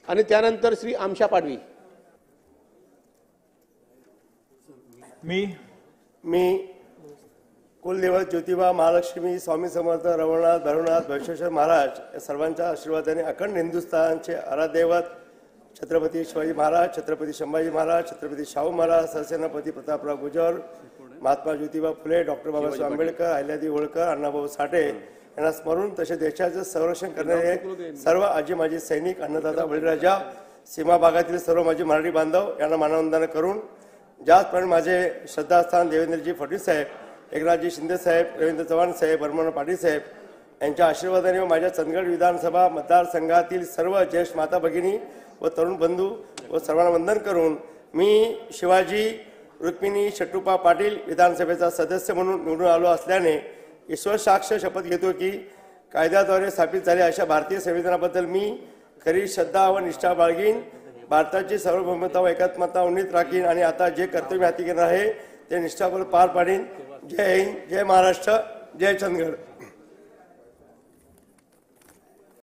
आणि त्यानंतर श्री आमशा पाडवी। मी कुलदेवत ज्योतिबा महालक्ष्मी स्वामी समर्थ रवळनाथ भैरवनाथ भैश्वेश्वर महाराज या सर्वांच्या आशीर्वादाने अखंड हिंदुस्थानचे आराध्यदैवत छत्रपती शिवाजी महाराज, छत्रपती संभाजी महाराज, छत्रपती शाहू महाराज, सरसेनापती प्रतापराव गुजर, महात्मा ज्योतिबा फुले, डॉक्टर बाबासाहेब आंबेडकर, अहिल्यादेवी होळकर, अण्णाभाऊ साठे यांना स्मरून तसे देशाचे संरक्षण करणारे सर्व आजी माजी सैनिक, अन्नदाता, बळीराजा, सीमा भागातील सर्व माजी मराठी बांधव यांना मानवंदना करून ज्याचप्रमाणे माझे श्रद्धास्थान देवेंद्रजी फडणवीस साहेब, एकनाथजी शिंदे साहेब, रवींद्र चव्हाण साहेब, बर्मन पाटील साहेब यांच्या आशीर्वादाने व माझ्या चंदगड विधानसभा मतदारसंघातील सर्व ज्येष्ठ माता भगिनी व तरुण बंधू व सर्वांना वंदन करून मी शिवाजी रुक्मिणी शट्टुपा पाटील विधानसभेचा सदस्य म्हणून निवडून आलो असल्याने ईश्वर साक्ष शपथ घेतो की कायद्याद्वारे स्थापित झालेल्या अशा भारतीय संविधानाबद्दल मी खरी श्रद्धा व निष्ठा बाळगीन, भारताची सार्वभौमता व एकात्मता उन्नीत राखीन आणि आता जे कर्तव्य हाती घेणार आहे ते निष्ठापूर्वक पार पाडीन। जय हिंद, जय महाराष्ट्र, जय चंदगड।